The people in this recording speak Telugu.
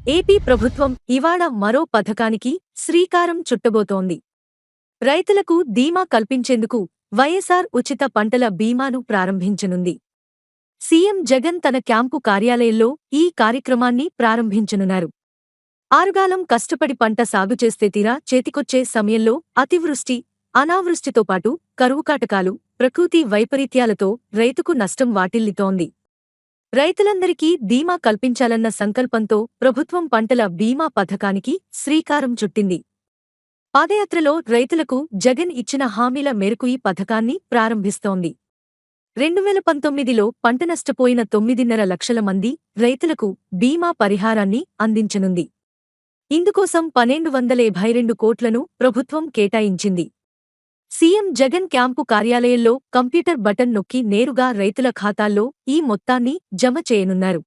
ఏపీ ప్రభుత్వం ఇవాళ మరో పథకానికి శ్రీకారం చుట్టబోతోంది. రైతులకు ధీమా కల్పించేందుకు వైఎస్ఆర్ ఉచిత పంటల బీమాను ప్రారంభించనుంది. సీఎం జగన్ తన క్యాంపు కార్యాలయంలో ఈ కార్యక్రమాన్ని ప్రారంభించనున్నారు. ఆరుగాలం కష్టపడి పంట సాగు చేస్తే తీరా చేతికొచ్చే సమయంలో అతివృష్టి, అనావృష్టితో పాటు కరువు కాటకాలు, ప్రకృతి వైపరీత్యాలతో రైతుకు నష్టం వాటిల్లుతోంది. రైతులందరికీ ధీమా కల్పించాలన్న సంకల్పంతో ప్రభుత్వం పంటల బీమా పథకానికి శ్రీకారం చుట్టింది. పాదయాత్రలో రైతులకు జగన్ ఇచ్చిన హామీల మేరకు ఈ పథకాన్ని ప్రారంభిస్తోంది. 2019లో పంట నష్టపోయిన 9.5 లక్షల మంది రైతులకు బీమా పరిహారాన్ని అందించనుంది. ఇందుకోసం 1252 కోట్లను ప్రభుత్వం కేటాయించింది. సీఎం జగన్ క్యాంపు కార్యాలయంలో కంప్యూటర్ బటన్ నొక్కి నేరుగా రైతుల ఖాతాల్లో ఈ మొత్తాన్ని జమ చేయనున్నారు.